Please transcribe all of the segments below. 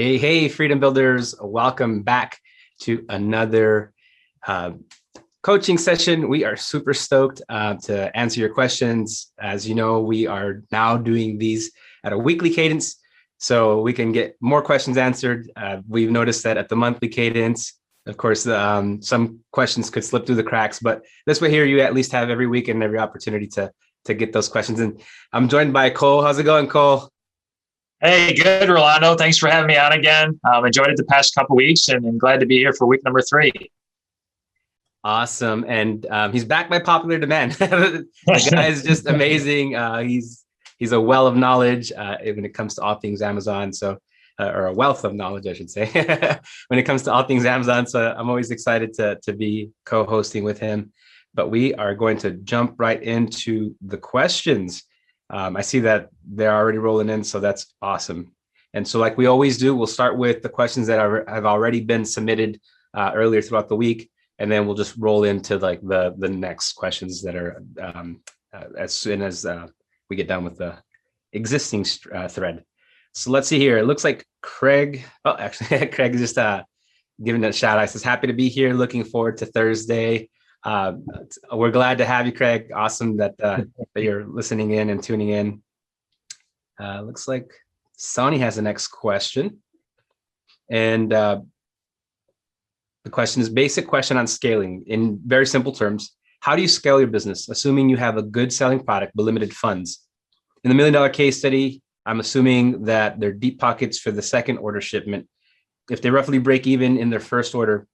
Hey, Freedom Builders. Welcome back to another uh, coaching session. We are super stoked to answer your questions. As you know, we are now doing these at a weekly cadence so we can get more questions answered. We've noticed that at the monthly cadence, of course, some questions could slip through the cracks, but this way here, you at least have every week and every opportunity to get those questions. And I'm joined by Cole. How's it going, Cole? Hey, good, Rolando. Thanks for having me on again. Enjoyed it the past couple weeks and glad to be here for week number 3. Awesome. And he's back by popular demand. The guy is just amazing. He's a well of knowledge when it comes to all things Amazon. So, or a wealth of knowledge, I should say, when it comes to all things Amazon. So I'm always excited to be co-hosting with him. But we are going to jump right into the questions. I see that they're already rolling in, so that's awesome. And so like we always do, we'll start with the questions that have already been submitted earlier throughout the week, and then we'll just roll into like the next questions that are as soon as we get done with the existing thread. So let's see here. It looks like Craig, actually Craig just giving a shout out. He says, happy to be here. Looking forward to Thursday. We're glad to have you, Craig. Awesome that you're listening in and tuning in. Looks like Sonny has the next question. And the question is basic question on scaling in very simple terms. How do you scale your business, assuming you have a good selling product but limited funds? In the $1 million case study, I'm assuming that they're deep pockets for the second order shipment. If they roughly break even in their first order,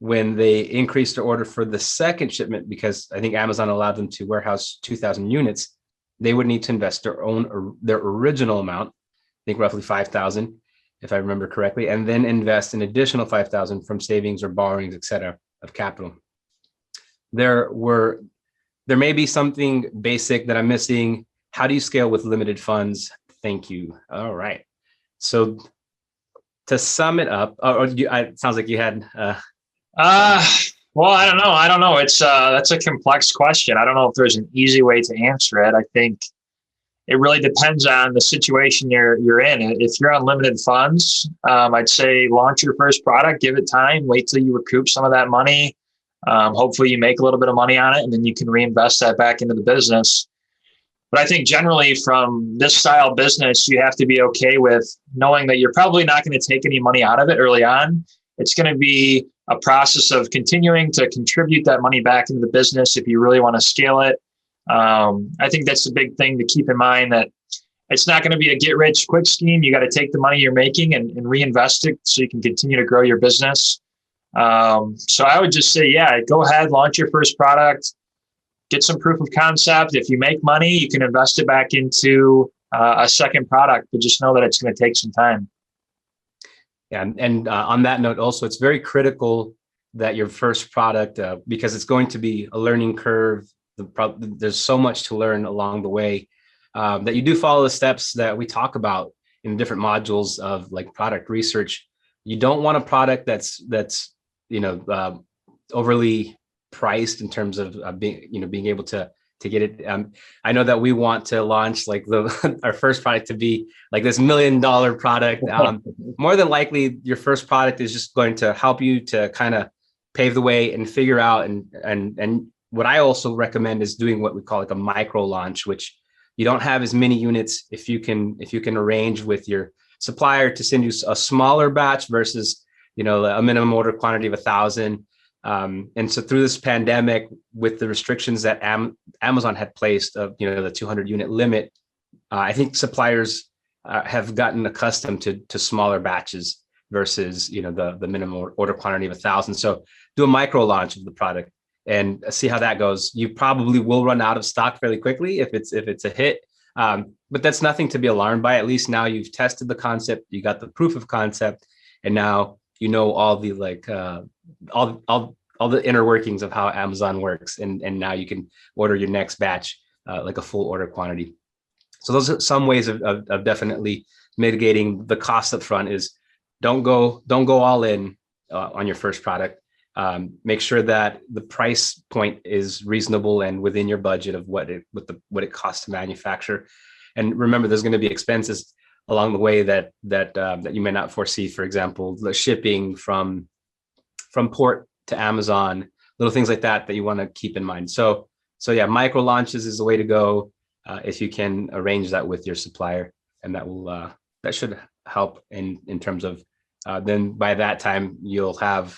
when they increase their order for the second shipment, because I think Amazon allowed them to warehouse 2,000 units, they would need to invest their original amount, I think roughly 5,000, if I remember correctly, and then invest an additional 5,000 from savings or borrowings, et cetera, of capital. There may be something basic that I'm missing. How do you scale with limited funds? Thank you. All right. So to sum it up, it sounds like you had well, I don't know. It's that's a complex question. I don't know if there's an easy way to answer it. I think it really depends on the situation you're in. If you're on limited funds, I'd say launch your first product, give it time, wait till you recoup some of that money. Hopefully you make a little bit of money on it, and then you can reinvest that back into the business. But I think generally from this style business, you have to be okay with knowing that you're probably not going to take any money out of it early on. It's going to be a process of continuing to contribute that money back into the business if you really want to scale it. I think that's the big thing to keep in mind, that it's not going to be a get rich quick scheme. You got to take the money you're making and reinvest it so you can continue to grow your business. So I would just say, yeah, go ahead, launch your first product, get some proof of concept. If you make money, you can invest it back into a second product, but just know that it's going to take some time. Yeah, and on that note, also, it's very critical that your first product, because it's going to be a learning curve. There's so much to learn along the way, that you do follow the steps that we talk about in different modules of like product research. You don't want a product that's overly priced in terms of being able to get it. I know that we want to launch like our first product to be like this $1 million product. More than likely, your first product is just going to help you to kind of pave the way and figure out. And what I also recommend is doing what we call like a micro launch, which you don't have as many units. If you can arrange with your supplier to send you a smaller batch versus a minimum order quantity of 1,000. And so through this pandemic, with the restrictions that Amazon had placed of the 200 unit limit, I think suppliers have gotten accustomed to smaller batches versus the minimum order quantity of 1,000. So do a micro launch of the product and see how that goes. You probably will run out of stock fairly quickly if it's a hit, but that's nothing to be alarmed by. At least now you've tested the concept, you got the proof of concept, and now all the all the inner workings of how Amazon works, and now you can order your next batch like a full order quantity. So those are some ways of definitely mitigating the cost up front. Is don't go all in on your first product. Make sure that the price point is reasonable and within your budget of what it costs to manufacture. And remember, there's going to be expenses along the way that you may not foresee. For example, the shipping from port to Amazon, little things like that you want to keep in mind. So yeah, micro launches is the way to go if you can arrange that with your supplier, and that should help in terms of then by that time you'll have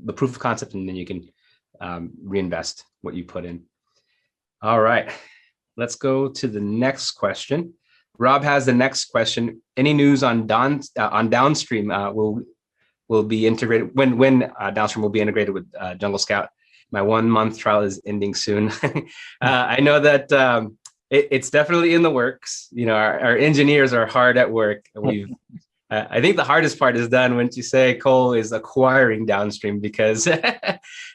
the proof of concept, and then you can reinvest what you put in. All right, let's go to the next question. Rob has the next question. Any news on downstream will be integrated when downstream will be integrated with Jungle Scout? My 1 month trial is ending soon. I know that it's definitely in the works. You know, our engineers are hard at work. I think the hardest part is done when you say Cole is acquiring downstream, because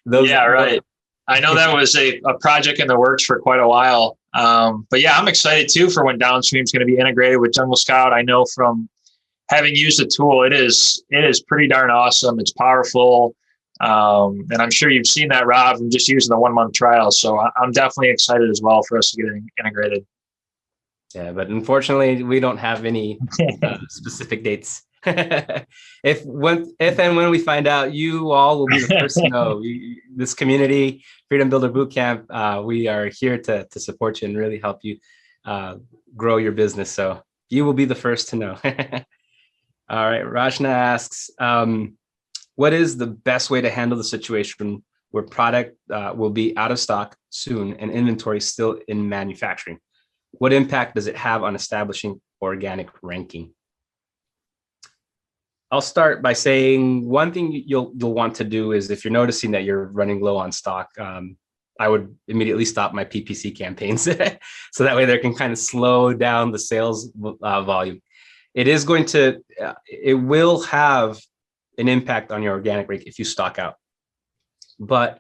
those. Yeah, right. I know that was a project in the works for quite a while. But yeah, I'm excited too for when downstream is going to be integrated with Jungle Scout. I know from having used the tool, it is pretty darn awesome. It's powerful. And I'm sure you've seen that, Rob, from just using the 1 month trial. So I'm definitely excited as well for us to get integrated. Yeah, but unfortunately, we don't have any specific dates. If and when we find out, you all will be the first to know. This community, Freedom Builder Bootcamp, we are here to support you and really help you grow your business. So you will be the first to know. All right, Rajna asks, what is the best way to handle the situation where product will be out of stock soon and inventory still in manufacturing? What impact does it have on establishing organic ranking? I'll start by saying one thing you'll want to do is, if you're noticing that you're running low on stock, I would immediately stop my PPC campaigns. So that way they can kind of slow down the sales volume. It will have an impact on your organic rate if you stock out. But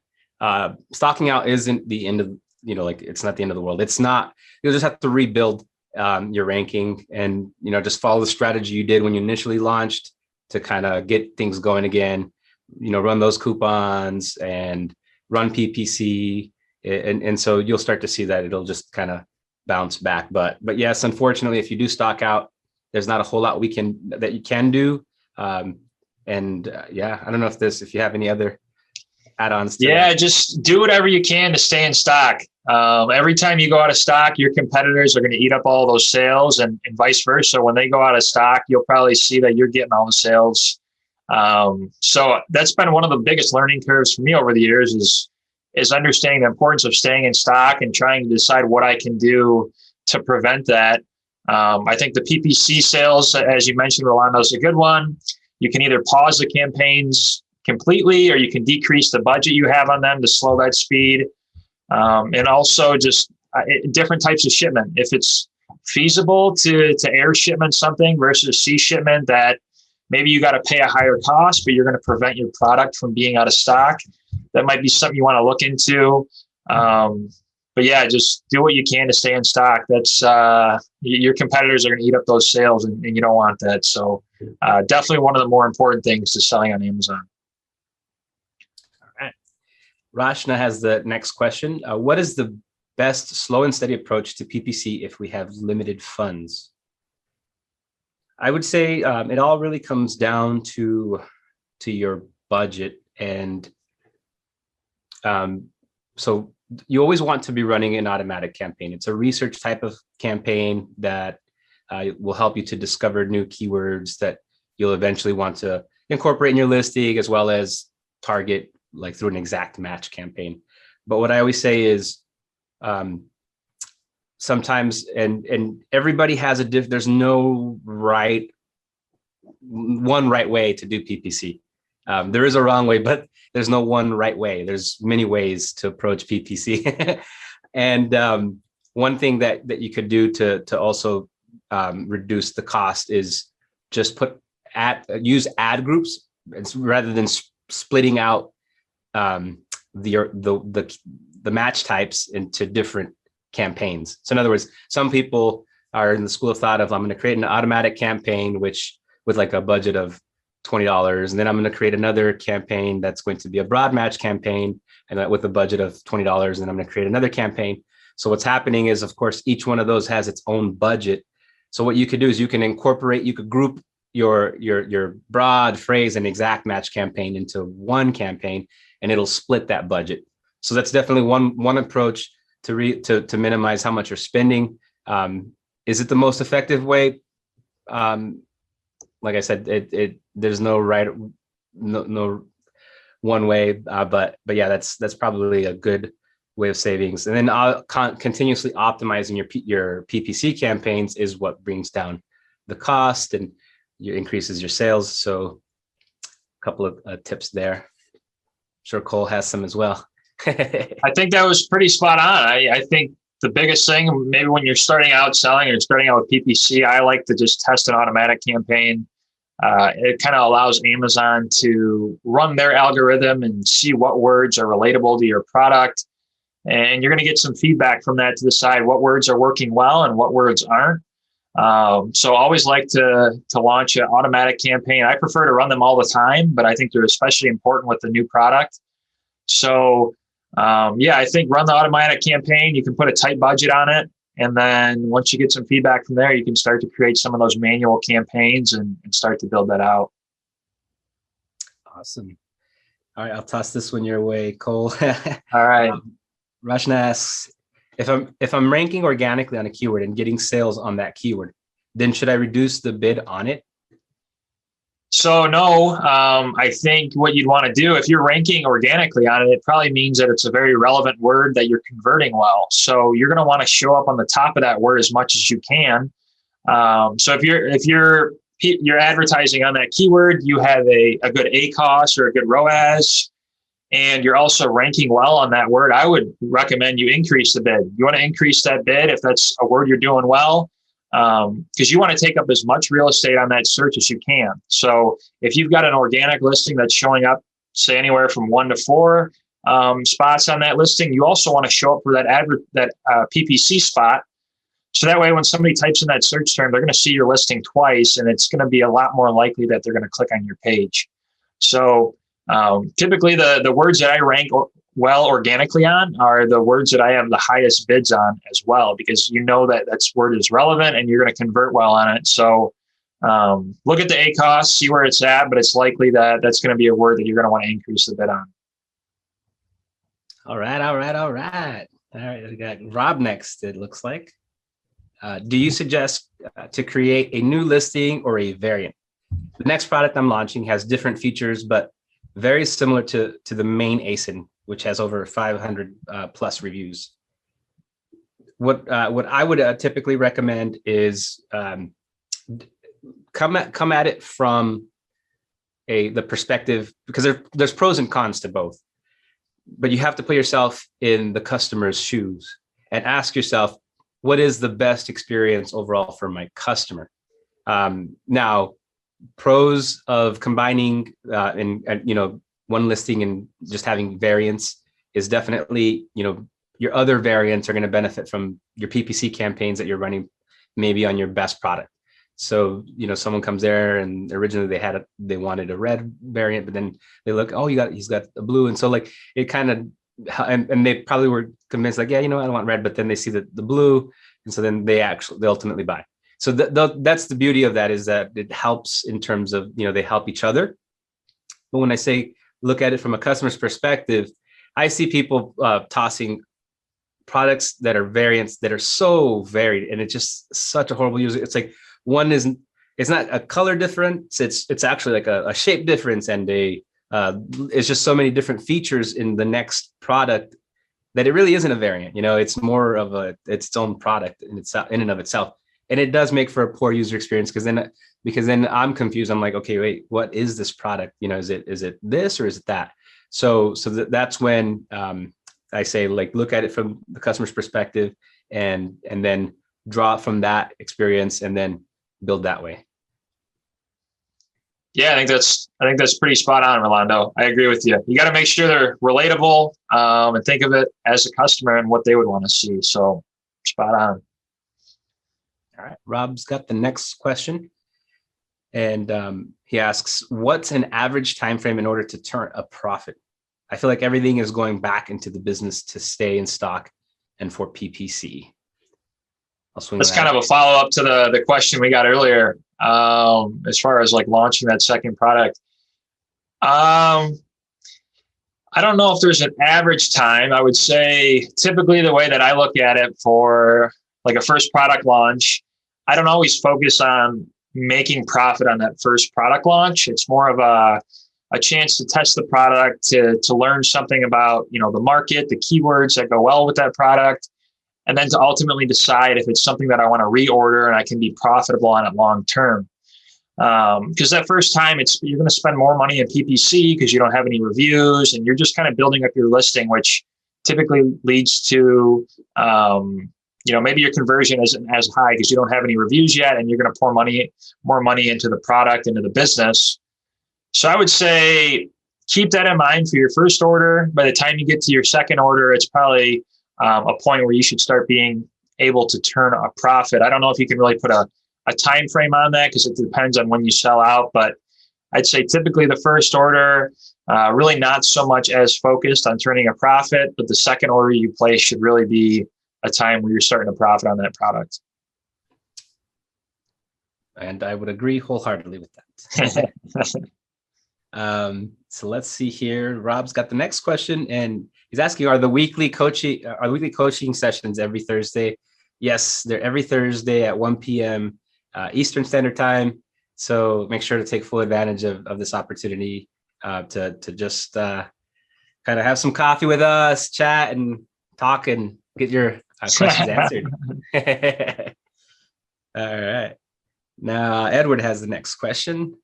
stocking out isn't the end of, it's not the end of the world. It's not, you'll just have to rebuild your ranking and, just follow the strategy you did when you initially launched to kind of get things going again, run those coupons and run PPC. And so you'll start to see that it'll just kind of bounce back. But yes, unfortunately, if you do stock out, there's not a whole lot that you can do. Yeah, I don't know if you have any other add-ons. Just do whatever you can to stay in stock. Every time you go out of stock, your competitors are going to eat up all those sales, and vice versa. When they go out of stock, you'll probably see that you're getting all the sales. So that's been one of the biggest learning curves for me over the years is understanding the importance of staying in stock and trying to decide what I can do to prevent that. I think the PPC sales, as you mentioned, Rolando, is a good one. You can either pause the campaigns completely, or you can decrease the budget you have on them to slow that speed. And also just different types of shipment. If it's feasible to air shipment something versus sea shipment that maybe you got to pay a higher cost, but you're going to prevent your product from being out of stock, that might be something you want to look into. But yeah, just do what you can to stay in stock. That's your competitors are going to eat up those sales, and you don't want that. So definitely one of the more important things to selling on Amazon. Rashna has the next question. What is the best slow and steady approach to PPC if we have limited funds? I would say it all really comes down to your budget. And so you always want to be running an automatic campaign. It's a research type of campaign that will help you to discover new keywords that you'll eventually want to incorporate in your listing, as well as target like through an exact match campaign. But what I always say is sometimes, and everybody has there's no one right way to do PPC. There is a wrong way, but there's no one right way. There's many ways to approach PPC. And one thing that you could do to also reduce the cost is just use ad groups rather than splitting out the match types into different campaigns. So in other words, some people are in the school of thought of, I'm going to create an automatic campaign, which with like a budget of $20. And then I'm going to create another campaign that's going to be a broad match campaign and with a budget of $20. And I'm going to create another campaign. So what's happening is, of course, each one of those has its own budget. So what you could do is you could group your broad phrase and exact match campaign into one campaign, and it'll split that budget. So that's definitely one approach to minimize how much you're spending. Is it the most effective way? Like I said, there's no right, no one way, but yeah, that's probably a good way of savings. And then continuously optimizing your PPC campaigns is what brings down the cost and increases your sales. So a couple of tips there. I'm sure Cole has some as well. I think that was pretty spot on. I think the biggest thing, maybe when you're starting out selling or starting out with PPC, I like to just test an automatic campaign. It kind of allows Amazon to run their algorithm and see what words are relatable to your product. And you're going to get some feedback from that to decide what words are working well and what words aren't. So I always like to launch an automatic campaign. I prefer to run them all the time, but I think they're especially important with the new product. So yeah, I think run the automatic campaign. You can put a tight budget on it. And then once you get some feedback from there, you can start to create some of those manual campaigns and start to build that out. Awesome. All right, I'll toss this one your way, Cole. All right. Rashna asks, if I'm ranking organically on a keyword and getting sales on that keyword, then should I reduce the bid on it? So no, I think what you'd want to do if you're ranking organically on it, it probably means that it's a very relevant word that you're converting well. So you're going to want to show up on the top of that word as much as you can. So if you're advertising on that keyword, you have a good ACoS or a good ROAS, and you're also ranking well on that word, I would recommend you increase the bid. You want to increase that bid if that's a word you're doing well, because you want to take up as much real estate on that search as you can. So if you've got an organic listing that's showing up, say anywhere from 1 to 4 spots on that listing, you also want to show up for that PPC spot. So that way, when somebody types in that search term, they're going to see your listing twice, and it's going to be a lot more likely that they're going to click on your page. So typically the words that I rank well organically on are the words that I have the highest bids on as well, because you know that word is relevant and you're going to convert well on it. So look at the ACoS, see where it's at, but it's likely that that's going to be a word that you're going to want to increase the bid on. All right. We got Rob next, it looks like. Do you suggest to create a new listing or a variant? The next product I'm launching has different features, but very similar to the main ASIN, which has over 500 plus reviews. What I would typically recommend is come at it from the perspective, because there's pros and cons to both, but you have to put yourself in the customer's shoes and ask yourself, what is the best experience overall for my customer? Now, pros of combining and one listing and just having variants is definitely, your other variants are going to benefit from your PPC campaigns that you're running maybe on your best product. So, someone comes there and originally they wanted a red variant, but then they look, oh, he's got a blue. And so like it kind of, and they probably were convinced like, yeah, I don't want red, but then they see the blue. And so then they ultimately buy. So that's the beauty of that, is that it helps in terms of, they help each other. But when I say look at it from a customer's perspective, I see people tossing products that are variants that are so varied, and it's just such a horrible user. It's like it's not a color difference. It's actually like a shape difference, and it's just so many different features in the next product that it really isn't a variant. It's more of its own product in and of itself. And it does make for a poor user experience, because then I'm confused. I'm like, okay, wait, what is this product? Is it this or is it that? So that's when I say, like, look at it from the customer's perspective and then draw from that experience and then build that way. Yeah, I think that's pretty spot on, Rolando. I agree with you. You got to make sure they're relatable and think of it as a customer and what they would want to see. So spot on. All right, Rob's got the next question, and he asks, "What's an average time frame in order to turn a profit? I feel like everything is going back into the business to stay in stock and for PPC." I'll swing That's that. kind of a follow up to the question we got earlier, as far as like launching that second product. I don't know if there's an average time. I would say typically the way that I look at it for like a first product launch, I don't always focus on making profit on that first product launch. It's more of a chance to test the product, to learn something about, the market, the keywords that go well with that product, and then to ultimately decide if it's something that I want to reorder and I can be profitable on it long term. Because that first time you're going to spend more money in PPC because you don't have any reviews, and you're just kind of building up your listing, which typically leads to, maybe your conversion isn't as high because you don't have any reviews yet, and you're going to pour more money into the product, into the business. So I would say keep that in mind for your first order. By the time you get to your second order, it's probably a point where you should start being able to turn a profit. I don't know if you can really put a time frame on that because it depends on when you sell out, but I'd say typically the first order, really not so much as focused on turning a profit, but the second order you place should really be a time where you're starting to profit on that product. And I would agree wholeheartedly with that. So let's see here. Rob's got the next question, and he's asking, are the weekly coaching sessions every Thursday? Yes, they're every Thursday at 1 p.m. Eastern Standard Time. So make sure to take full advantage of this opportunity to just kind of have some coffee with us, chat and talk and get your questions answered. All right. Now Edward has the next question.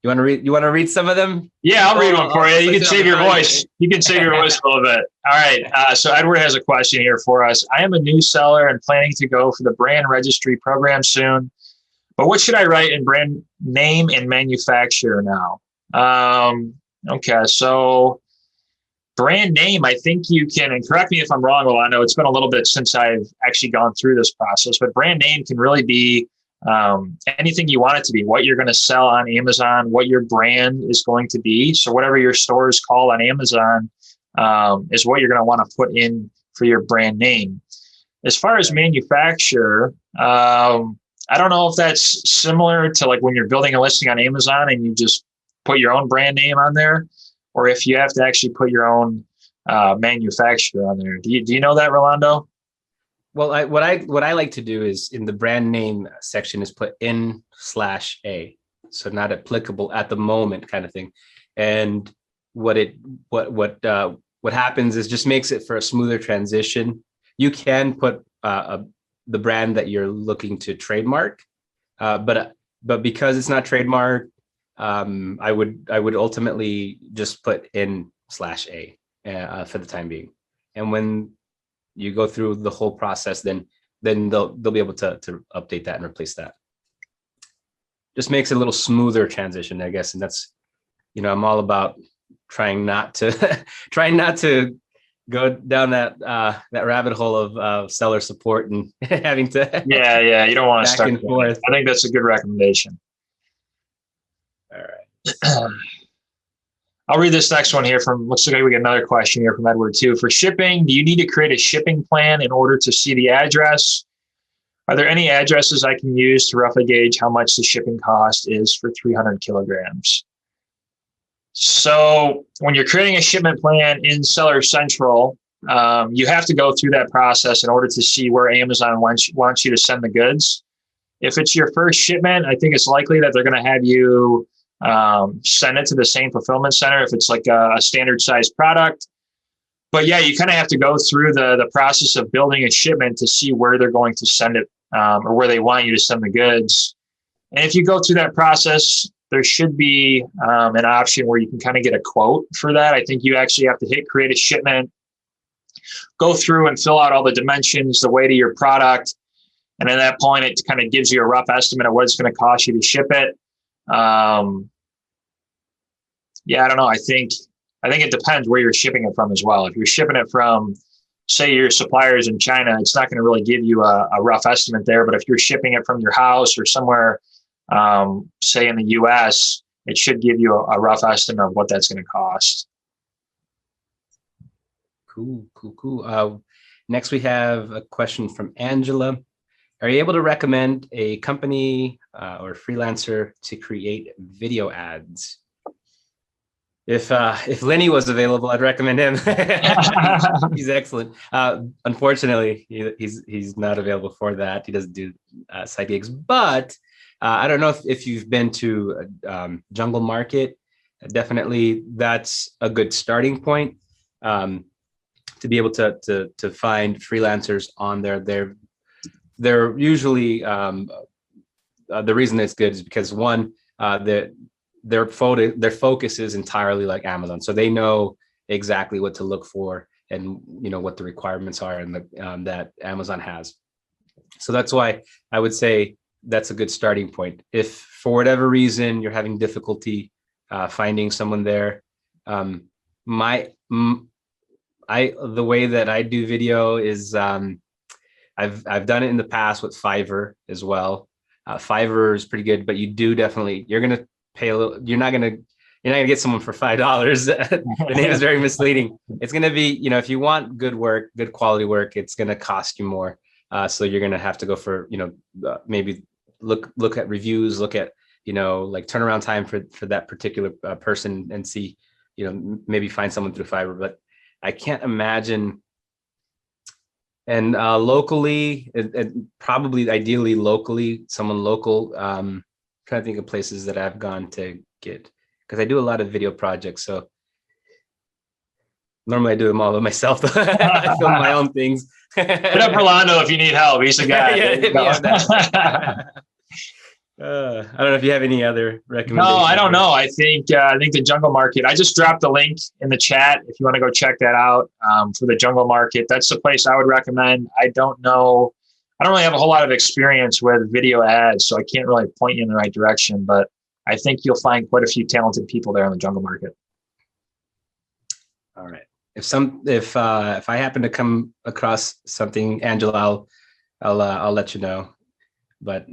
You want to read some of them? Yeah, I'll read one for you. You can save your voice. You can save your voice a little bit. All right. So Edward has a question here for us. I am a new seller and planning to go for the brand registry program soon, but what should I write in brand name and manufacturer now? Okay. So brand name, I think you can, and correct me if I'm wrong, Rolando, it's been a little bit since I've actually gone through this process, but brand name can really be anything you want it to be, what you're going to sell on Amazon, what your brand is going to be. So whatever your store is called on Amazon is what you're going to want to put in for your brand name. As far as manufacturer, I don't know if that's similar to like when you're building a listing on Amazon and you just put your own brand name on there, or if you have to actually put your own manufacturer on there. Do you know that, Rolando? Well, what I like to do is in the brand name section is put in/A, so not applicable at the moment kind of thing. And what happens is just makes it for a smoother transition. You can put the brand that you're looking to trademark, but because it's not trademarked, I would ultimately just put in/A for the time being. And when you go through the whole process, then they'll be able to update that and replace that. Just makes it a little smoother transition, I guess. And that's, I'm all about trying not to go down that rabbit hole of seller support and having to yeah you don't want to start and forth. I think that's a good recommendation. All right. I'll read this next one here looks like we get another question here from Edward too. For shipping, do you need to create a shipping plan in order to see the address? Are there any addresses I can use to roughly gauge how much the shipping cost is for 300 kilograms? So when you're creating a shipment plan in Seller Central, you have to go through that process in order to see where Amazon wants you to send the goods. If it's your first shipment, I think it's likely that they're going to have you send it to the same fulfillment center if it's like a standard size product. But yeah, you kind of have to go through the process of building a shipment to see where they're going to send it, or where they want you to send the goods. And if you go through that process, there should be an option where you can kind of get a quote for that. I think you actually have to hit create a shipment, go through and fill out all the dimensions, the weight of your product. And at that point, it kind of gives you a rough estimate of what it's going to cost you to ship it. Yeah, I don't know. I think it depends where you're shipping it from as well. If you're shipping it from, say, your suppliers in China, it's not going to really give you a rough estimate there. But if you're shipping it from your house or somewhere, say in the US, it should give you a rough estimate of what that's going to cost. Cool. Next, we have a question from Angela. Are you able to recommend a company or freelancer to create video ads? If Lenny was available, I'd recommend him. He's excellent. Unfortunately, he's not available for that. He doesn't do side gigs. But I don't know if you've been to Jungle Market. Definitely, that's a good starting point to be able to find freelancers on there. They're usually the reason it's good is because one, their focus is entirely like Amazon, so they know exactly what to look for and what the requirements are and that Amazon has. So that's why I would say that's a good starting point. If for whatever reason you're having difficulty finding someone there, the way that I do video is I've done it in the past with Fiverr as well. Fiverr is pretty good, but you're gonna pay a little. You're not gonna get someone for $5. The name is very misleading. It's gonna be, if you want good work, good quality work, it's gonna cost you more. So you're gonna have to go for, maybe look at reviews, look at like turnaround time for that particular person, and see, maybe find someone through Fiverr. But I can't imagine. And locally, probably ideally locally, someone local. Trying to think of places that I've gone to get, because I do a lot of video projects. So normally I do them all by myself. I film my own things. Hit up Rolando if you need help. He's the guy. I don't know if you have any other recommendations. No, I don't know. I think the Jungle Market. I just dropped the link in the chat if you want to go check that out for the Jungle Market. That's the place I would recommend. I don't know. I don't really have a whole lot of experience with video ads, so I can't really point you in the right direction. But I think you'll find quite a few talented people there in the Jungle Market. All right. If I happen to come across something, Angela, I'll let you know. But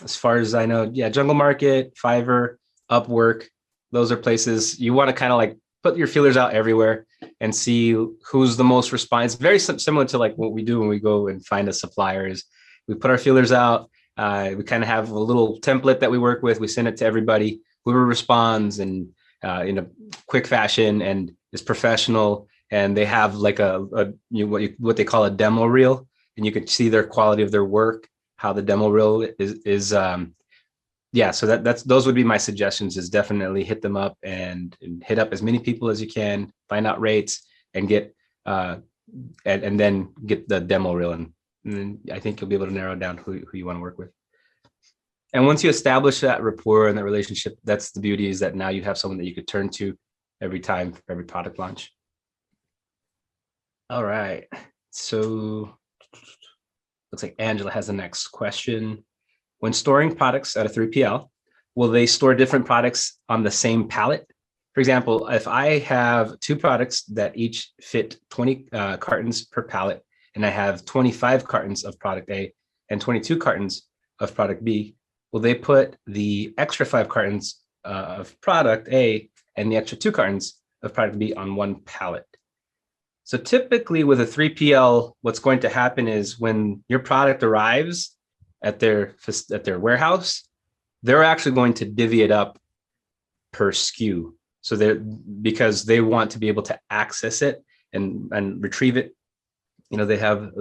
as far as I know, Jungle Market, Fiverr, Upwork, those are places you want to kind of like put your feelers out everywhere and see who's the most responsive. Very similar to like what we do when we go and find a supplier. Is we put our feelers out. We kind of have a little template that we work with. We send it to everybody. Whoever responds and in a quick fashion and is professional, and they have like what they call a demo reel, and you can see their quality of their work. How the demo reel is so that's those would be my suggestions. Is definitely hit them up and hit up as many people as you can, find out rates, and get and then get the demo reel, and then I think you'll be able to narrow down who you want to work with. And once you establish that rapport and that relationship, that's the beauty, is that now you have someone that you could turn to every time for every product launch. All right, so looks like Angela has the next question. When storing products at a 3PL, will they store different products on the same pallet? For example, if I have two products that each fit 20 cartons per pallet, and I have 25 cartons of product A and 22 cartons of product B, will they put the extra 5 cartons of product A and the extra 2 cartons of product B on one pallet? So typically with a 3PL, what's going to happen is when your product arrives at their warehouse, they're actually going to divvy it up per SKU. So because they want to be able to access it and retrieve it. They have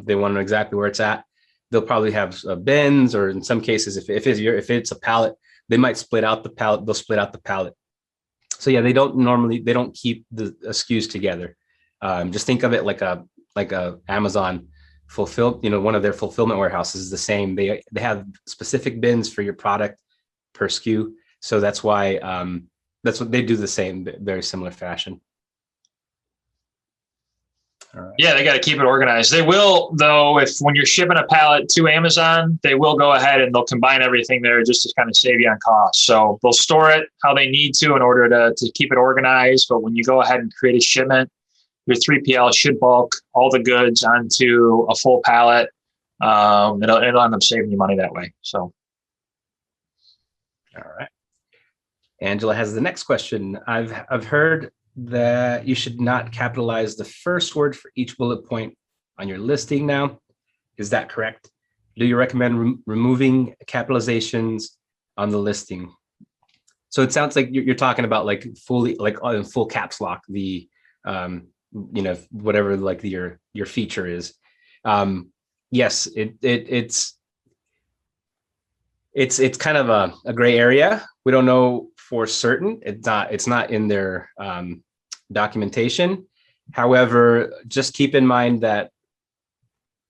they want to know exactly where it's at. They'll probably have bins, or in some cases, if it's a pallet, they might split out the pallet. They'll split out the pallet. So yeah, they don't keep the SKUs together. Just think of it like a Amazon one of their fulfillment warehouses is the same. They have specific bins for your product per SKU. So that's why that's what they do, the same, very similar fashion. All right. Yeah, they got to keep it organized. They will, though, when you're shipping a pallet to Amazon, they will go ahead and they'll combine everything there just to kind of save you on cost. So they'll store it how they need to in order to keep it organized. But when you go ahead and create a shipment, your 3PL should bulk all the goods onto a full pallet. It'll end up saving you money that way. So, all right. Angela has the next question. I've heard that you should not capitalize the first word for each bullet point on your listing now. Is that correct? Do you recommend removing capitalizations on the listing? So it sounds like you're talking about like fully, like in full caps lock, the whatever like your feature is. Yes, it's kind of a gray area. We don't know for certain. It's not in their documentation. However, just keep in mind that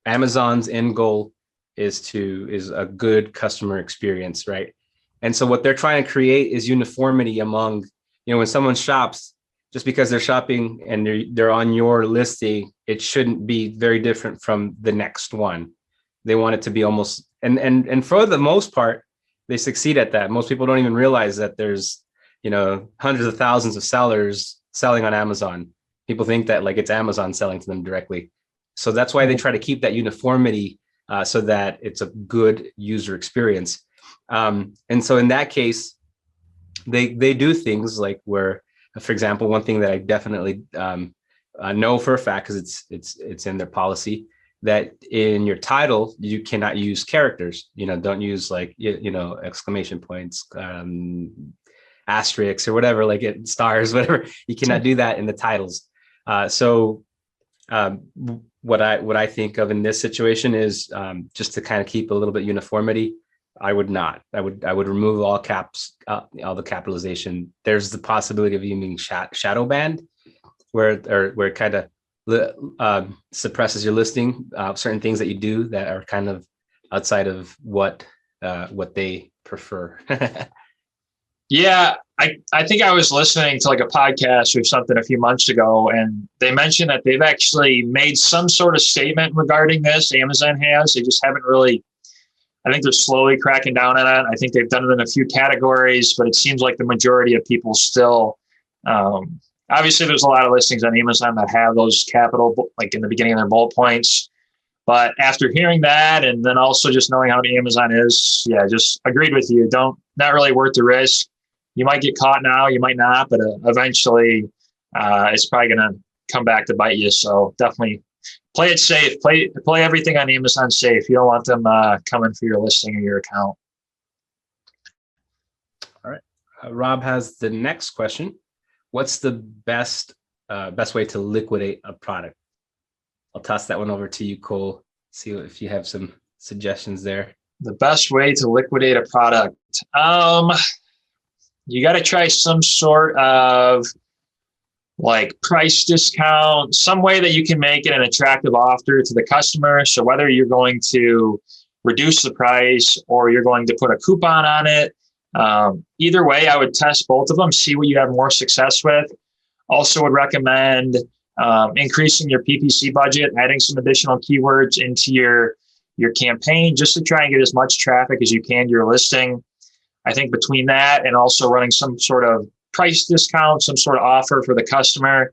Amazon's end goal is a good customer experience, right? And so what they're trying to create is uniformity among, when someone shops, just because they're shopping and they're on your listing, it shouldn't be very different from the next one. They want it to be almost, and for the most part, they succeed at that. Most people don't even realize that there's, hundreds of thousands of sellers selling on Amazon. People think that like it's Amazon selling to them directly. So that's why they try to keep that uniformity so that it's a good user experience. And so in that case, they do things like where, for example, one thing that I definitely know for a fact, because it's in their policy, that in your title you cannot use characters. Don't use like exclamation points, asterisks, or whatever, like stars, whatever. You cannot do that in the titles. So what I think of in this situation is just to kind of keep a little bit uniformity. I would not. I would remove all caps, all the capitalization. There's the possibility of using shadow banned, where it kind of suppresses your listing. Certain things that you do that are kind of outside of what they prefer. Yeah, I think I was listening to like a podcast or something a few months ago, and they mentioned that they've actually made some sort of statement regarding this. Amazon has. They just haven't really. I think they're slowly cracking down on it. I think they've done it in a few categories, but it seems like the majority of people still. Obviously, there's a lot of listings on Amazon that have those capital, like in the beginning of their bullet points. But after hearing that, and then also just knowing how Amazon is, yeah, just agreed with you. Not really worth the risk. You might get caught now, you might not, but eventually it's probably going to come back to bite you. So definitely play it safe. Play everything on Amazon safe. You don't want them coming for your listing or your account. All right. Rob has the next question. What's the best way to liquidate a product? I'll toss that one over to you, Cole. See if you have some suggestions there. The best way to liquidate a product. You got to try some sort of like price discount, some way that you can make it an attractive offer to the customer. So whether you're going to reduce the price or you're going to put a coupon on it, either way, I would test both of them, see what you have more success with. Also would recommend increasing your PPC budget, adding some additional keywords into your campaign just to try and get as much traffic as you can to your listing. I think between that and also running some sort of price discount, some sort of offer for the customer,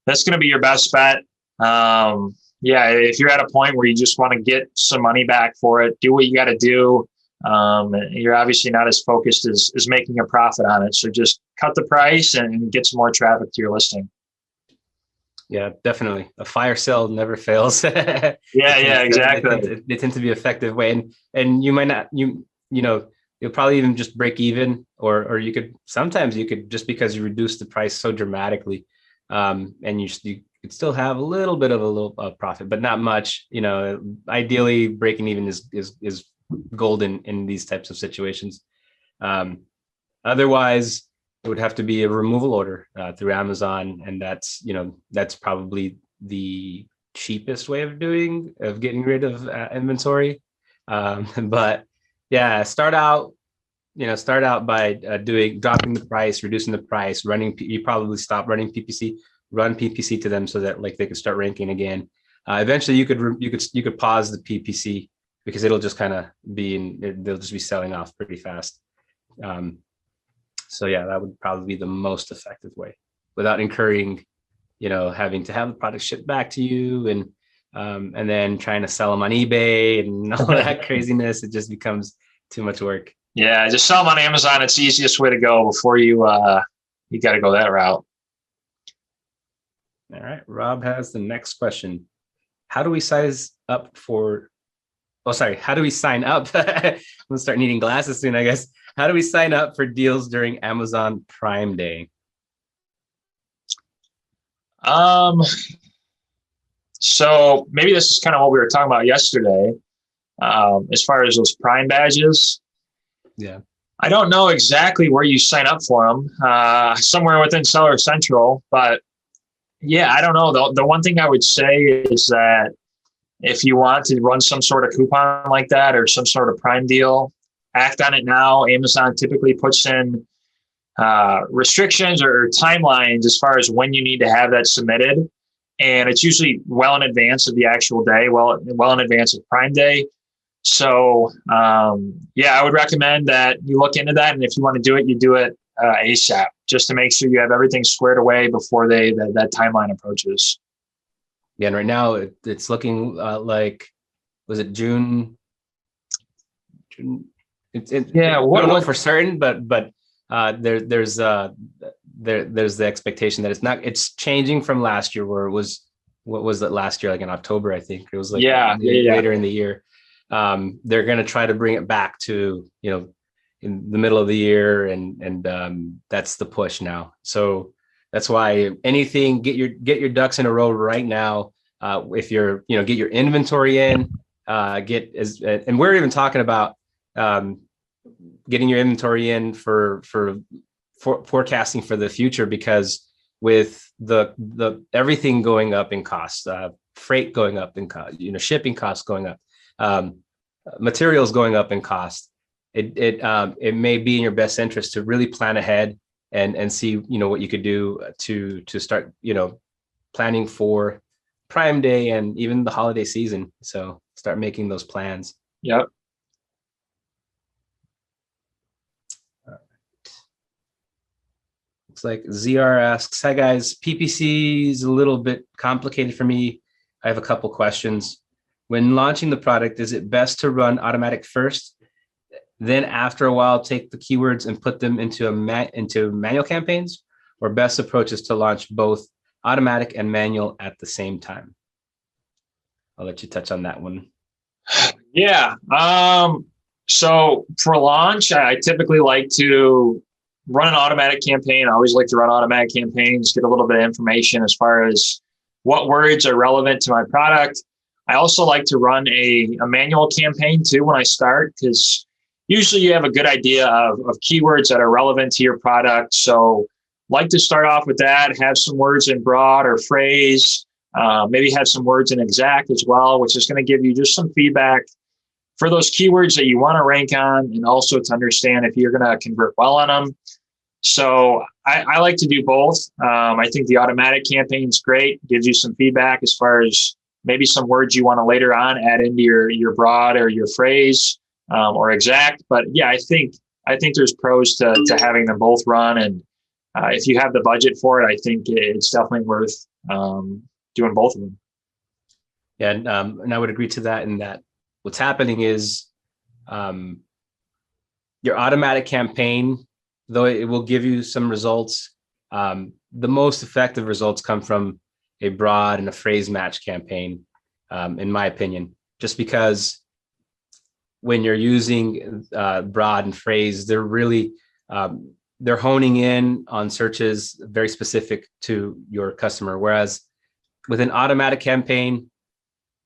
that's going to be your best bet. If you're at a point where you just want to get some money back for it, do what you got to do. You're obviously not as focused as making a profit on it. So just cut the price and get some more traffic to your listing. Yeah, definitely. A fire sale never fails. Yeah, exactly. They tend to be an effective way. And you might not, you'll probably even just break even, or you could just because you reduce the price so dramatically, and you could still have a little bit of a profit, but not much. Ideally breaking even is golden in these types of situations. Otherwise, it would have to be a removal order through Amazon, and that's probably the cheapest way of getting rid of inventory. But yeah, start out by dropping the price, reducing the price, you probably stop running PPC, run PPC to them so that like they could start ranking again. Eventually you could pause the PPC because it'll just kind of they'll just be selling off pretty fast. So yeah, that would probably be the most effective way without incurring, having to have the product shipped back to you and then trying to sell them on eBay and all that craziness. It just becomes too much work. Yeah, just sell them on Amazon. It's the easiest way to go before you got to go that route. All right. Rob has the next question. How do we size up for Oh, sorry. How do we sign up? I'm gonna start needing glasses soon, I guess. How do we sign up for deals during Amazon Prime Day? Um, so maybe this is kind of what we were talking about yesterday. As far as those Prime badges, Yeah. I don't know exactly where you sign up for them. Somewhere within Seller Central, but yeah, I don't know. The one thing I would say is that if you want to run some sort of coupon like that or some sort of Prime deal, act on it now. Amazon typically puts in restrictions or timelines as far as when you need to have that submitted, and it's usually well in advance of the actual day, well in advance of Prime Day. So yeah, I would recommend that you look into that, and if you want to do it, you do it ASAP, just to make sure you have everything squared away before that timeline approaches. Yeah, and right now it's looking like, was it June? June. Yeah, we don't know what for certain, but there's the expectation that it's changing from last year, where it was, what was it last year, like in October, I think it was like yeah. later in the year. They're going to try to bring it back to, in the middle of the year, and that's the push now. So that's why anything, get your ducks in a row right now. If you're, get your inventory in, and we're even talking about getting your inventory in for forecasting for the future, because with the everything going up in cost, freight going up in cost, shipping costs going up, materials going up in cost, it may be in your best interest to really plan ahead and see what you could do to start planning for Prime Day and even the holiday season. So start making those plans. Yep. Looks like ZR asks, "Hi guys, PPC is a little bit complicated for me. I have a couple questions. When launching the product, is it best to run automatic first, then after a while take the keywords and put them into manual campaigns, or best approach is to launch both automatic and manual at the same time?" I'll let you touch on that one. Yeah. So for launch, I typically like to run an automatic campaign. I always like to run automatic campaigns, get a little bit of information as far as what words are relevant to my product. I also like to run a manual campaign too when I start, because usually you have a good idea of keywords that are relevant to your product. So like to start off with that, have some words in broad or phrase, maybe have some words in exact as well, which is going to give you just some feedback for those keywords that you want to rank on, and also to understand if you're going to convert well on them. So I like to do both. I think the automatic campaign is great, gives you some feedback as far as maybe some words you want to later on add into your broad or your phrase or exact. But yeah, I think there's pros to having them both run, and if you have the budget for it, I think it's definitely worth doing both of them. Yeah, and I would agree to that. In that, what's happening is your automatic campaign, though it will give you some results, the most effective results come from a broad and a phrase match campaign, in my opinion, just because when you're using broad and phrase, they're really they're honing in on searches very specific to your customer. Whereas with an automatic campaign,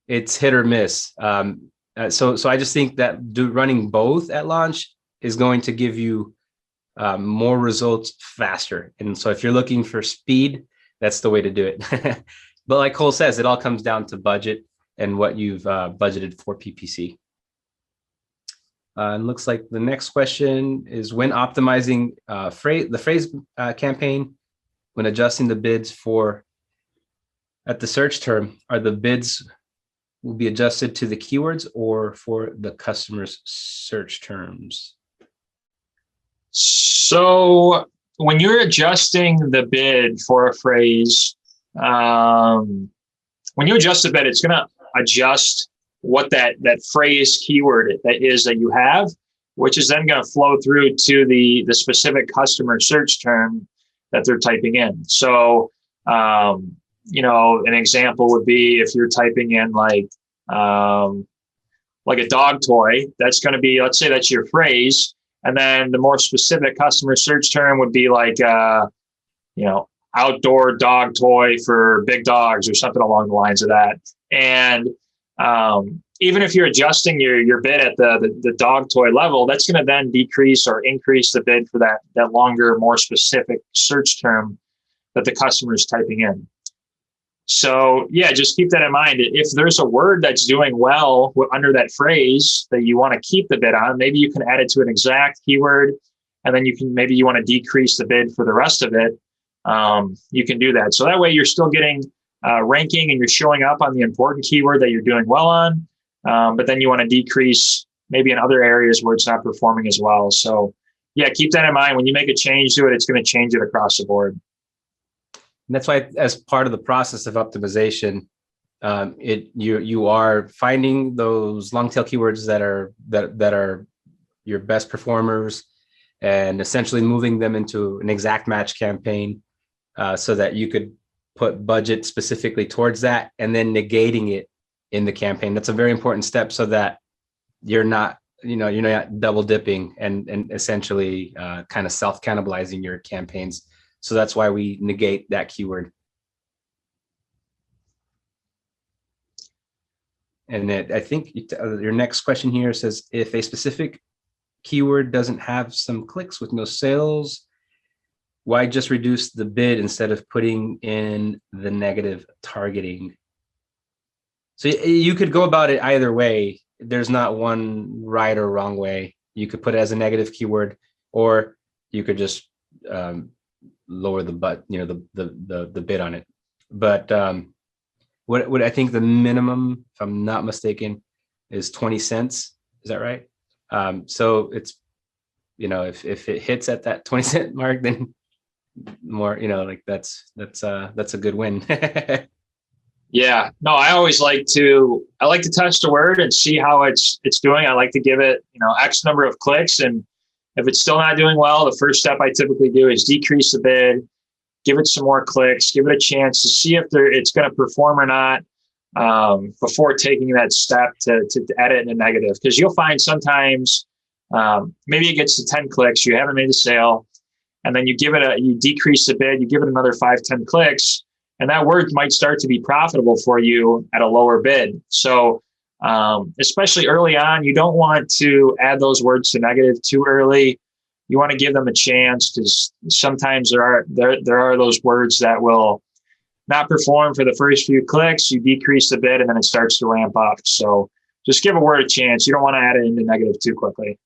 it's hit or miss. So I just think that running both at launch is going to give you more results faster. And so if you're looking for speed, that's the way to do it. But like Cole says, it all comes down to budget and what you've budgeted for PPC. And looks like the next question is, when optimizing the phrase campaign, when adjusting the bids at the search term, are the bids will be adjusted to the keywords or for the customer's search terms? So when you're adjusting the bid for a phrase, when you adjust the bid, it's going to adjust what that phrase keyword that you have, which is then going to flow through to the specific customer search term that they're typing in. So, an example would be if you're typing in like like a dog toy, that's going to be, let's say that's your phrase. And then the more specific customer search term would be like, outdoor dog toy for big dogs or something along the lines of that. And even if you're adjusting your bid at the dog toy level, that's going to then decrease or increase the bid for that longer, more specific search term that the customer is typing in. So yeah, just keep that in mind. If there's a word that's doing well under that phrase that you want to keep the bid on, maybe you can add it to an exact keyword, and then maybe you want to decrease the bid for the rest of it. You can do that. So that way you're still getting ranking and you're showing up on the important keyword that you're doing well on. But then you want to decrease maybe in other areas where it's not performing as well. So yeah, keep that in mind. When you make a change to it, it's going to change it across the board. And that's why, as part of the process of optimization, you are finding those long tail keywords that are your best performers, and essentially moving them into an exact match campaign, so that you could put budget specifically towards that, and then negating it in the campaign. That's a very important step, so that you're not double dipping and essentially kind of self cannibalizing your campaigns. So that's why we negate that keyword. And I think your next question here says, if a specific keyword doesn't have some clicks with no sales, why just reduce the bid instead of putting in the negative targeting? So you could go about it either way. There's not one right or wrong way. You could put it as a negative keyword, or you could just lower the bid on it. But what I think the minimum, if I'm not mistaken, is 20 cents. Is that right? So it's, if it hits at that 20 cent mark, then more, like that's a good win. Yeah, no, I like to test a word and see how it's doing. I like to give it, X number of clicks. And if it's still not doing well, the first step I typically do is decrease the bid, give it some more clicks, give it a chance to see if it's going to perform or not, before taking that step to edit in a negative. Because you'll find sometimes maybe it gets to 10 clicks, you haven't made the sale, and then you decrease the bid, you give it another 5-10 clicks, and that word might start to be profitable for you at a lower bid. So especially early on, you don't want to add those words to negative too early. You want to give them a chance, because sometimes there are those words that will not perform for the first few clicks. You decrease the bid and then it starts to ramp up. So just give a word a chance. You don't want to add it into negative too quickly.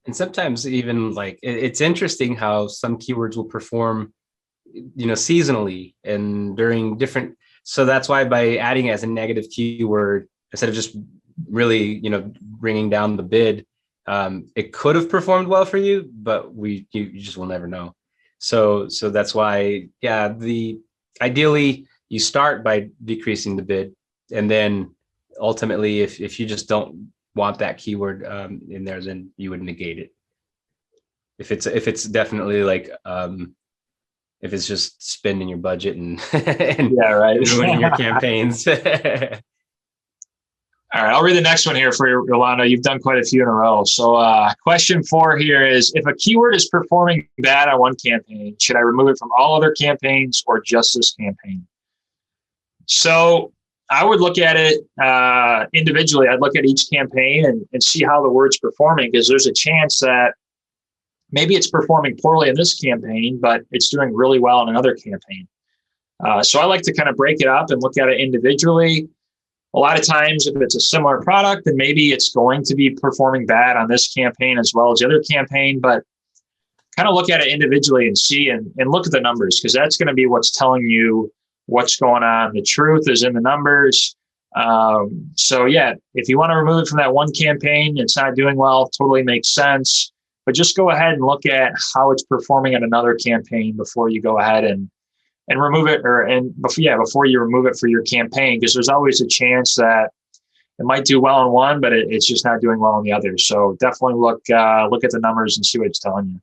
And sometimes even it's interesting how some keywords will perform, seasonally and during different. So that's why by adding as a negative keyword, instead of just really, bringing down the bid, it could have performed well for you, but you just will never know. So that's why, yeah, ideally you start by decreasing the bid, and then ultimately, if you just don't want that keyword in there, then you would negate it. If it's definitely if it's just spending your budget and yeah, right, ruining your campaigns. All right, I'll read the next one here for you, Rolando. You've done quite a few in a row. So question 4 here is, if a keyword is performing bad on one campaign, should I remove it from all other campaigns or just this campaign? So I would look at it individually. I'd look at each campaign and see how the word's performing, because there's a chance that maybe it's performing poorly in this campaign, but it's doing really well in another campaign. So I like to kind of break it up and look at it individually. A lot of times, if it's a similar product, then maybe it's going to be performing bad on this campaign as well as the other campaign, but kind of look at it individually and see and look at the numbers, because that's going to be what's telling you what's going on. The truth is in the numbers. So yeah, if you want to remove it from that one campaign, it's not doing well, totally makes sense. But just go ahead and look at how it's performing in another campaign before you go ahead and remove it, before you remove it for your campaign, because there's always a chance that it might do well in one, but it's just not doing well in the other. So definitely look at the numbers and see what it's telling you.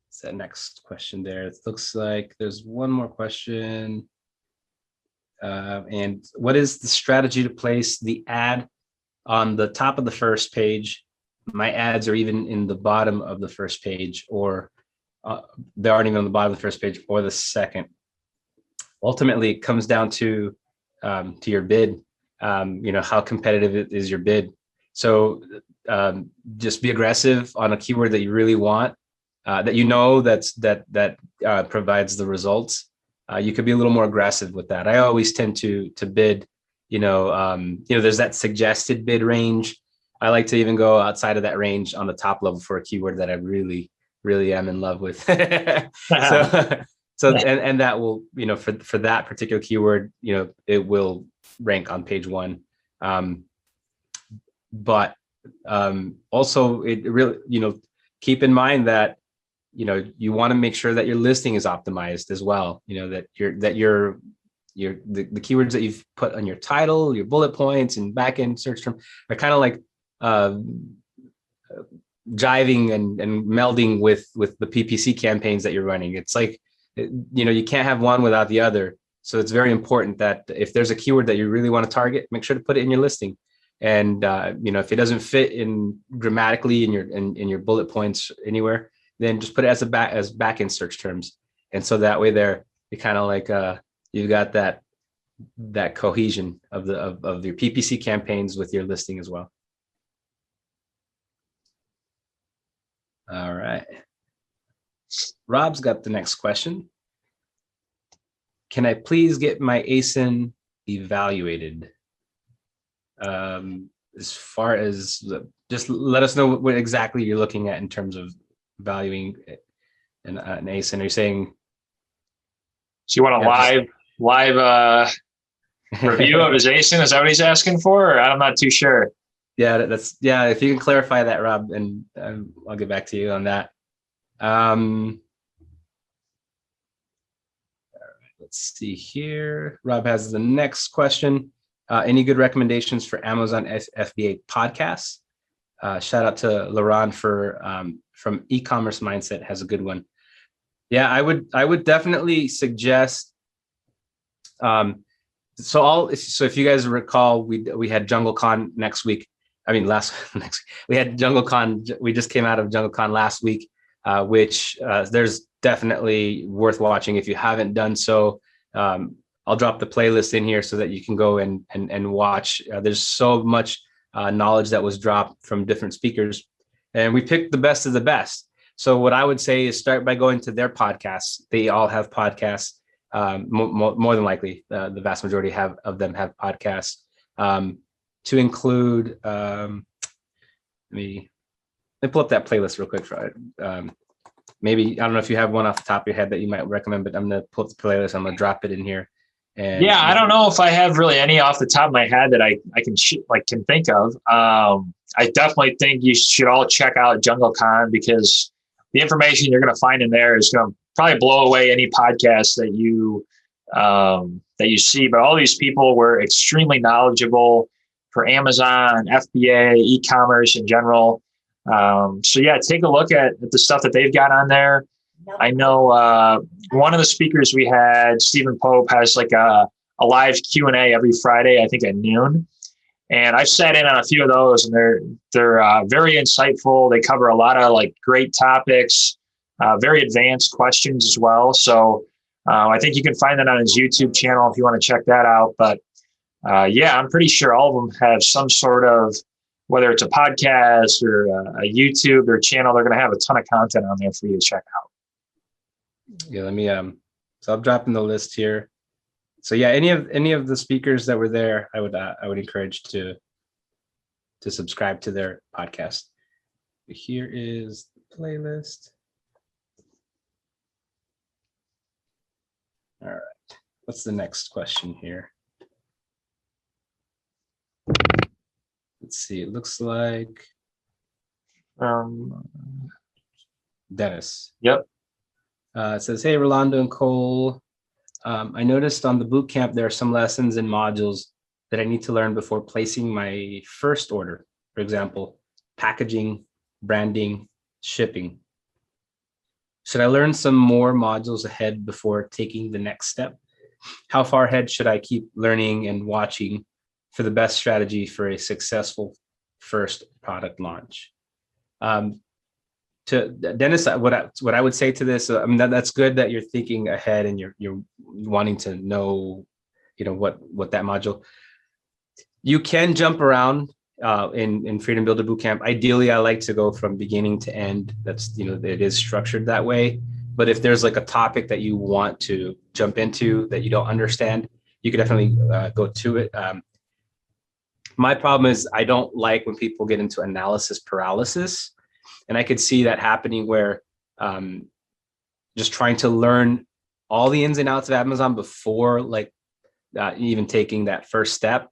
It's that next question there. It looks like there's one more question. And what is the strategy to place the ad on the top of the first page? My ads are even in the bottom of the first page, or they aren't even on the bottom of the first page or the second. Ultimately, it comes down to your bid. How competitive is your bid? So just be aggressive on a keyword that you really want, that provides the results. You could be a little more aggressive with that. I always tend to bid. There's that suggested bid range. I like to even go outside of that range on the top level for a keyword that I really, really am in love with. And that will, for that particular keyword, it will rank on page one. But also it really, keep in mind that, you want to make sure that your listing is optimized as well. That the keywords that you've put on your title, your bullet points and back-end search term are kind of like jiving and melding with the PPC campaigns that you're running. It's like, you can't have one without the other. So it's very important that if there's a keyword that you really want to target, make sure to put it in your listing. And if it doesn't fit in grammatically in your bullet points anywhere, then just put it as back-end search terms. And so that way there, you kind of like you've got that cohesion of your PPC campaigns with your listing as well. All right. Rob's got the next question. Can I please get my ASIN evaluated? As far as just let us know what exactly you're looking at in terms of valuing an ASIN. Are you saying? So you want a live review of his ASIN? Is that what he's asking for? Or I'm not too sure. Yeah, if you can clarify that, Rob, and I'll get back to you on that. All right, let's see here. Rob has the next question. Any good recommendations for Amazon FBA podcasts? Shout out to Laurent from E-commerce Mindset, has a good one. Yeah, I would definitely suggest. So if you guys recall, we had JungleCon next week. I mean, next week. We had JungleCon. We just came out of JungleCon last week, which there's definitely worth watching if you haven't done so. I'll drop the playlist in here so that you can go and watch. There's so much knowledge that was dropped from different speakers, and we picked the best of the best. So what I would say is start by going to their podcasts. They all have podcasts. More than likely, the vast majority of them have podcasts. To include, let me pull up that playlist real quick. Maybe I don't know if you have one off the top of your head that you might recommend, but I'm gonna pull up the playlist. I'm gonna drop it in here. And yeah, I don't know if I have really any off the top of my head that I can think of. I definitely think you should all check out JungleCon because the information you're going to find in there is going to probably blow away any podcast that you see. But all these people were extremely knowledgeable for Amazon, FBA, e-commerce in general. So yeah, take a look at the stuff that they've got on there. I know one of the speakers we had, Stephen Pope, has like a live Q&A every Friday, I think at noon. And I've sat in on a few of those, and they're very insightful. They cover a lot of like great topics, very advanced questions as well. So I think you can find that on his YouTube channel if you want to check that out. But yeah, I'm pretty sure all of them have some sort of, whether it's a podcast or a YouTube or channel, they're going to have a ton of content on there for you to check out. Yeah, let me so I'm dropping the list here. So yeah, any of the speakers that were there, I would encourage to subscribe to their podcast. Here is the playlist. All right, what's the next question here? Let's see, it looks like Dennis. Yep. It says, hey, Rolando and Cole. I noticed on the bootcamp there are some lessons and modules that I need to learn before placing my first order. For example, packaging, branding, shipping. Should I learn some more modules ahead before taking the next step? How far ahead should I keep learning and watching for the best strategy for a successful first product launch? To Dennis, what I would say to this, I mean, that's good that you're thinking ahead and you're wanting to know, what that module. You can jump around in Freedom Builder Bootcamp. Ideally, I like to go from beginning to end. That's, it is structured that way. But if there's like a topic that you want to jump into that you don't understand, you could definitely go to it. My problem is I don't like when people get into analysis paralysis. And I could see that happening where just trying to learn all the ins and outs of Amazon before even taking that first step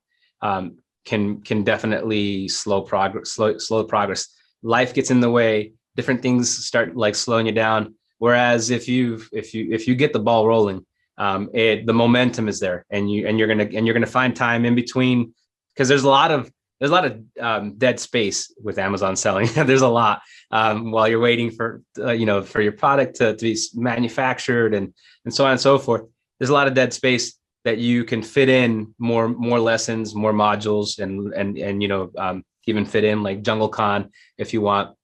can definitely slow progress. Life gets in the way. Different things start slowing you down. Whereas if you get the ball rolling, the momentum is there, and you're gonna find time in between, because there's a lot of dead space with Amazon selling. There's a lot while you're waiting for for your product to be manufactured and so on and so forth. There's a lot of dead space that you can fit in more lessons, more modules, and even fit in like JungleCon if you want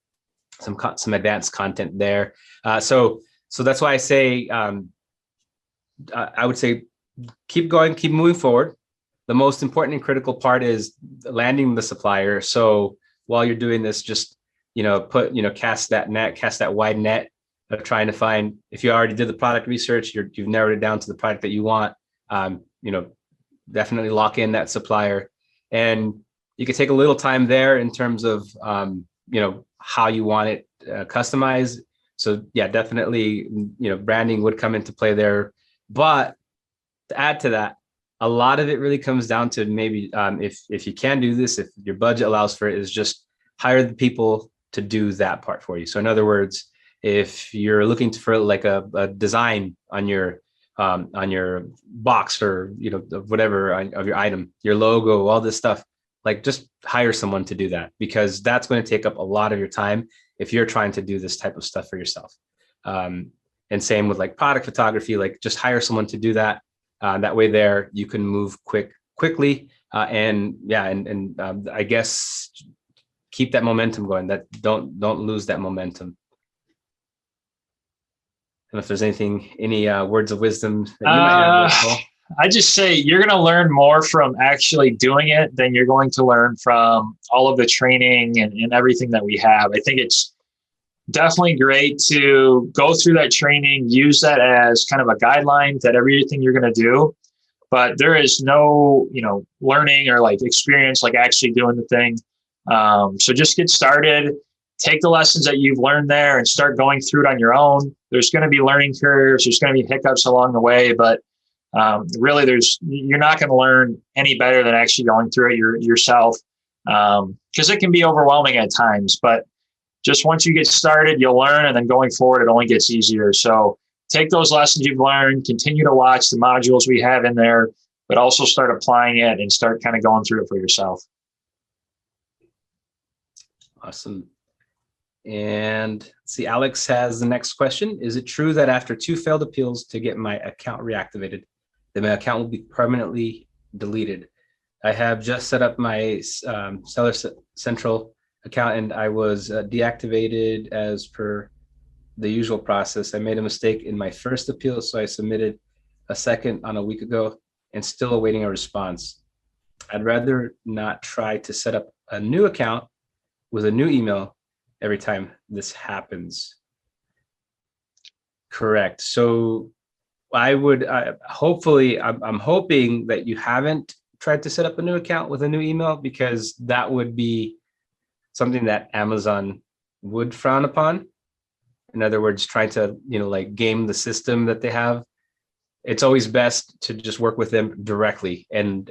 some advanced content there. So that's why I say I would say keep going, keep moving forward. The most important and critical part is landing the supplier. So while you're doing this, just cast that wide net of trying to find. If you already did the product research, you've narrowed it down to the product that you want. Definitely lock in that supplier, and you can take a little time there in terms of how you want it customized. So yeah, definitely branding would come into play there. But to add to that, a lot of it really comes down to maybe if you can do this, if your budget allows for it, is just hire the people to do that part for you. So in other words, if you're looking for like a design on your box or whatever of your item, your logo, all this stuff, just hire someone to do that, because that's going to take up a lot of your time if you're trying to do this type of stuff for yourself. And same with product photography, just hire someone to do that. That way there you can move quickly and I guess keep that momentum going. That don't lose that momentum. I don't know if there's any words of wisdom that you might have. I just say you're going to learn more from actually doing it than you're going to learn from all of the training and everything that we have. I think it's definitely great to go through that training, use that as kind of a guideline that everything you're going to do. But there is no, learning or experience actually doing the thing. So just get started, take the lessons that you've learned there and start going through it on your own. There's going to be learning curves. There's going to be hiccups along the way, but really you're not going to learn any better than actually going through it yourself. Because it can be overwhelming at times, but just once you get started, you'll learn, and then going forward, it only gets easier. So take those lessons you've learned, continue to watch the modules we have in there, but also start applying it and start kind of going through it for yourself. Awesome. And let's see, Alex has the next question. Is it true that after 2 failed appeals to get my account reactivated, then my account will be permanently deleted? I have just set up my Seller Central account and I was deactivated as per the usual process. I made a mistake in my first appeal, so I submitted a second on a week ago and still awaiting a response. I'd rather not try to set up a new account with a new email every time this happens. Correct. So I would hopefully, I'm hoping that you haven't tried to set up a new account with a new email, because that would be something that Amazon would frown upon. In other words, trying to, game the system that they have. It's always best to just work with them directly. And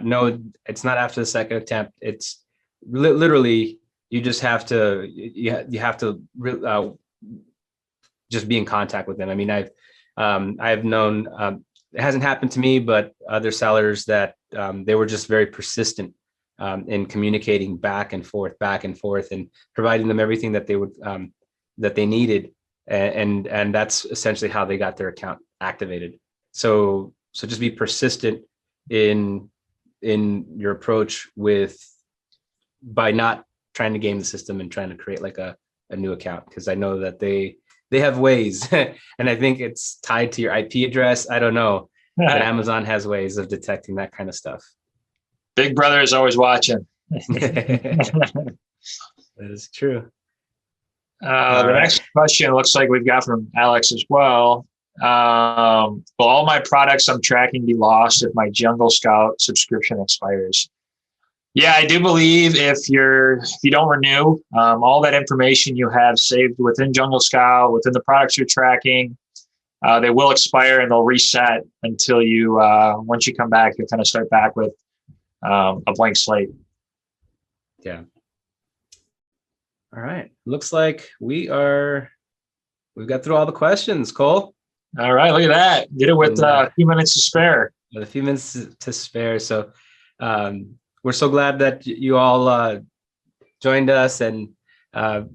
no, it's not after the second attempt. It's literally, you just have to, you have to just be in contact with them. I mean, I've known, it hasn't happened to me, but other sellers that they were just very persistent in communicating back and forth and providing them everything that they would that they needed, and that's essentially how they got their account activated. So so just be persistent in your approach by not trying to game the system and trying to create like a new account, because I know that they have ways and I think it's tied to your IP address. I don't know, but Amazon has ways of detecting that kind of stuff. Big brother is always watching. That is true. The next question looks like we've got from Alex as well. Will all my products I'm tracking be lost if my Jungle Scout subscription expires? Yeah, I do believe if you don't renew, all that information you have saved within Jungle Scout, within the products you're tracking, they will expire and they'll reset until you, once you come back, you kind of start back with a blank slate. Yeah. All right. Looks like we've got through all the questions, Cole. All right. Look at that. Did it with a few minutes to spare. With a few minutes to spare. So we're so glad that you all joined us. And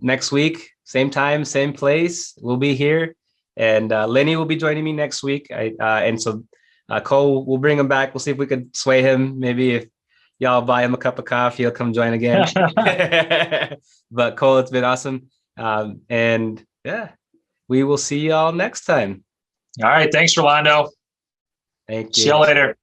next week, same time, same place, we'll be here. And Lenny will be joining me next week. And so Cole, we'll bring him back. We'll see if we could sway him. Maybe if y'all buy him a cup of coffee, he'll come join again. But Cole, it's been awesome. And yeah, we will see y'all next time. All right. Thanks, Rolando. Thank you. See you later.